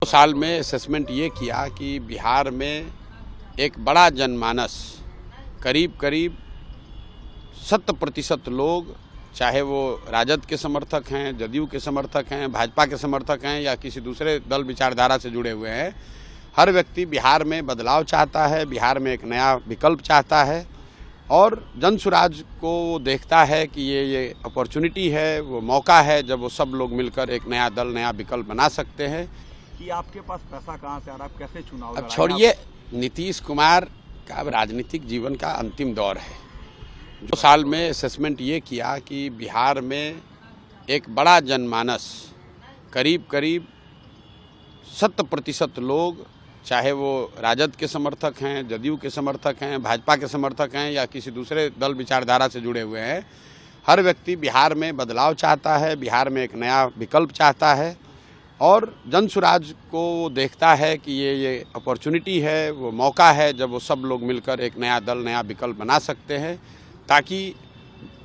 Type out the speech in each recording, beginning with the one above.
साल में असेसमेंट ये किया कि बिहार में एक बड़ा जनमानस करीब 70% लोग, चाहे वो राजद के समर्थक हैं, जदयू के समर्थक हैं, भाजपा के समर्थक हैं या किसी दूसरे दल विचारधारा से जुड़े हुए हैं, हर व्यक्ति बिहार में बदलाव चाहता है, बिहार में एक नया विकल्प चाहता है और जन सुराज को देखता है कि ये अपॉर्चुनिटी है, वो मौका है जब वो सब लोग मिलकर एक नया दल, नया विकल्प बना सकते हैं। कि आपके पास पैसा कहाँ से आ रहा है, आप कैसे चुनाव अब छोड़िए, नीतीश कुमार का अब राजनीतिक जीवन का अंतिम दौर है। 2 साल में असेसमेंट ये किया कि बिहार में एक बड़ा जनमानस करीब 70% लोग, चाहे वो राजद के समर्थक हैं, जदयू के समर्थक हैं, भाजपा के समर्थक हैं या किसी दूसरे दल विचारधारा से जुड़े हुए हैं, हर व्यक्ति बिहार में बदलाव चाहता है, बिहार में एक नया विकल्प चाहता है और जन सुराज को देखता है कि ये अपॉर्चुनिटी है, वो मौका है जब वो सब लोग मिलकर एक नया दल, नया विकल्प बना सकते हैं, ताकि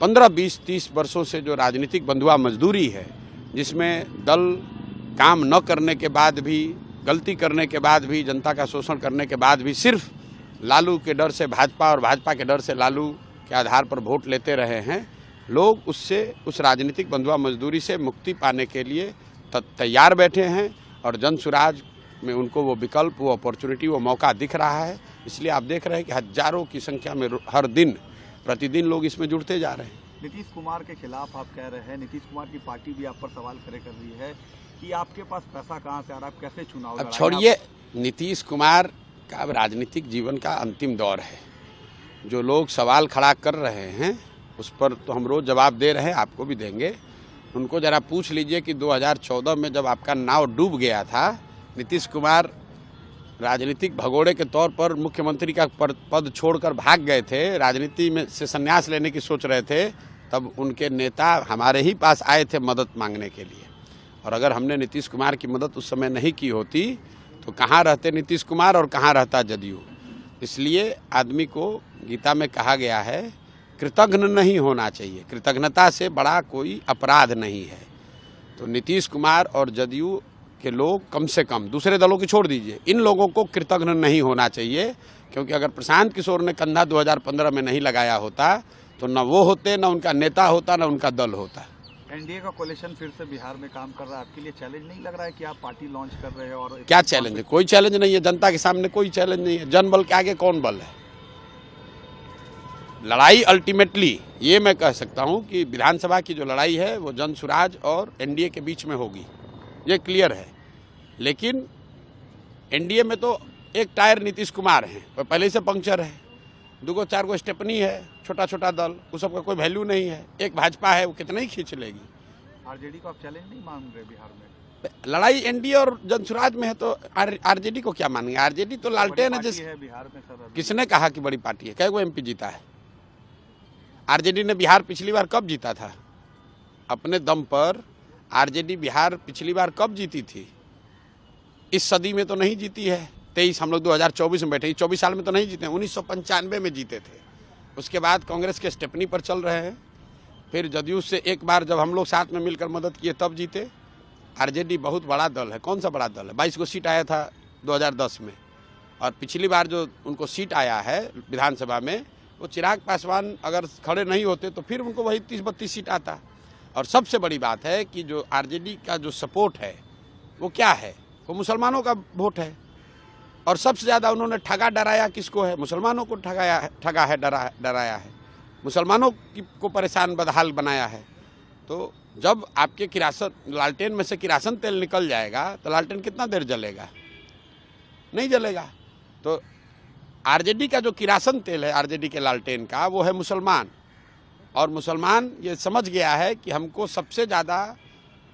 15, 20, 30 वर्षों से जो राजनीतिक बंधुआ मजदूरी है, जिसमें दल काम न करने के बाद भी, गलती करने के बाद भी, जनता का शोषण करने के बाद भी सिर्फ लालू के डर से भाजपा और भाजपा के डर से लालू के आधार पर वोट लेते रहे हैं, लोग उससे, उस राजनीतिक बंधुआ मजदूरी से मुक्ति पाने के लिए तैयार बैठे हैं और जन सुराज में उनको वो विकल्प, वो अपॉर्चुनिटी, वो मौका दिख रहा है। इसलिए आप देख रहे हैं कि हजारों की संख्या में हर दिन, प्रतिदिन लोग इसमें जुड़ते जा रहे हैं। नीतीश कुमार के खिलाफ आप कह रहे हैं, नीतीश कुमार की पार्टी भी आप पर सवाल खड़े कर रही है कि आपके पास पैसा कहाँ से आ रहा है, आप कैसे चुनाव। अब छोड़िए, नीतीश कुमार का अब राजनीतिक जीवन का अंतिम दौर है। जो लोग सवाल खड़ा कर रहे हैं उस पर तो हम रोज जवाब दे रहे हैं, आपको भी देंगे। उनको जरा पूछ लीजिए कि 2014 में जब आपका नाव डूब गया था, नीतीश कुमार राजनीतिक भगोड़े के तौर पर मुख्यमंत्री का पद छोड़कर भाग गए थे, राजनीति में से संन्यास लेने की सोच रहे थे, तब उनके नेता हमारे ही पास आए थे मदद मांगने के लिए। और अगर हमने नीतीश कुमार की मदद उस समय नहीं की होती तो कहाँ रहते नीतीश कुमार और कहाँ रहता जदयू। इसलिए आदमी को गीता में कहा गया है, कृतज्ञ नहीं होना चाहिए, कृतज्ञता से बड़ा कोई अपराध नहीं है। तो नीतीश कुमार और जदयू के लोग कम से कम, दूसरे दलों की छोड़ दीजिए, इन लोगों को कृतज्ञ नहीं होना चाहिए, क्योंकि अगर प्रशांत किशोर ने कंधा 2015 में नहीं लगाया होता तो न वो होते, न उनका नेता होता, न उनका दल होता। एनडीए का कोalition फिर से बिहार में काम कर रहा है, आपके लिए चैलेंज नहीं लग रहा है कि आप पार्टी लॉन्च कर रहे हैं? और क्या चैलेंज है? कोई चैलेंज नहीं है, जनता के सामने कोई चैलेंज नहीं है। जन बल के आगे कौन बल है? लड़ाई अल्टीमेटली ये मैं कह सकता हूं कि विधानसभा की जो लड़ाई है वो जन सुराज और एनडीए के बीच में होगी, ये क्लियर है। लेकिन एनडीए में तो एक टायर नीतीश कुमार है, वो पहले से पंक्चर है, 2-4 गो स्टेपनी है, छोटा छोटा दल, उस सबका कोई वैल्यू नहीं है। एक भाजपा है, वो कितना ही खींच लेगी। आरजेडी को आप चैलेंज नहीं मान रहे बिहार में? लड़ाई एनडीए और जनसुराज में है तो आरजेडी को क्या मानेंगे? आरजेडी तो लालटेन है जिस बिहार में। सर, किसने कहा कि बड़ी पार्टी है? कई एमपी जीता है आरजेडी ने? बिहार पिछली बार कब जीता था? अपने दम पर आरजेडी बिहार पिछली बार कब जीती थी? इस सदी में तो नहीं जीती है। 23 हम लोग 2024 में बैठे, 24 साल में तो नहीं जीते, 1995 में जीते थे। उसके बाद कांग्रेस के स्टेपनी पर चल रहे हैं, फिर जदयू से एक बार जब हम लोग साथ में मिलकर मदद किए तब जीते। आरजेडी बहुत बड़ा दल है। कौन सा बड़ा दल है? 22 को सीट आया था 2010 में, और पिछली बार जो उनको सीट आया है विधानसभा में, वो चिराग पासवान अगर खड़े नहीं होते तो फिर उनको वही 30-32 सीट आता। और सबसे बड़ी बात है कि जो आरजेडी का जो सपोर्ट है वो क्या है? वो मुसलमानों का वोट है, और सबसे ज़्यादा उन्होंने ठगा डराया किसको है? मुसलमानों को ठगा है, डराया है, मुसलमानों को परेशान बदहाल बनाया है। तो जब आपके किरासन, लालटेन में से किरासन तेल निकल जाएगा तो लालटेन कितना देर जलेगा? नहीं जलेगा। तो आरजेडी का जो किरासन तेल है, आरजेडी के लालटेन का, वो है मुसलमान। और मुसलमान ये समझ गया है कि हमको सबसे ज़्यादा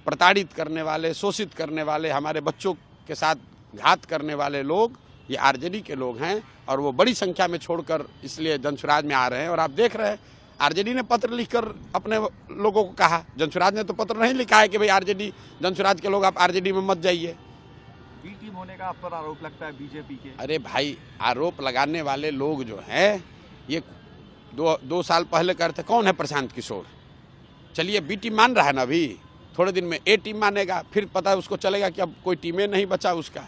प्रताड़ित करने वाले, शोषित करने वाले, हमारे बच्चों के साथ घात करने वाले लोग ये आरजेडी के लोग हैं, और वो बड़ी संख्या में छोड़कर इसलिए जनसुराज में आ रहे हैं। और आप देख रहे हैं आरजेडी ने पत्र लिखकर अपने लोगों को कहा, जनसुराज ने तो पत्र नहीं लिखा है कि भाई आरजेडी, जनसुराज के लोग आप आरजेडी में मत जाइए। बी टीम होने का आप पर आरोप लगता है बीजेपी के? अरे भाई, आरोप लगाने वाले लोग जो हैं ये 2 साल पहले करते। कौन है प्रशांत किशोर? चलिए बी टीम मान रहा है ना अभी, थोड़े दिन में ए टीम मानेगा, फिर पता है उसको चलेगा कि अब कोई टीमें नहीं बचा उसका।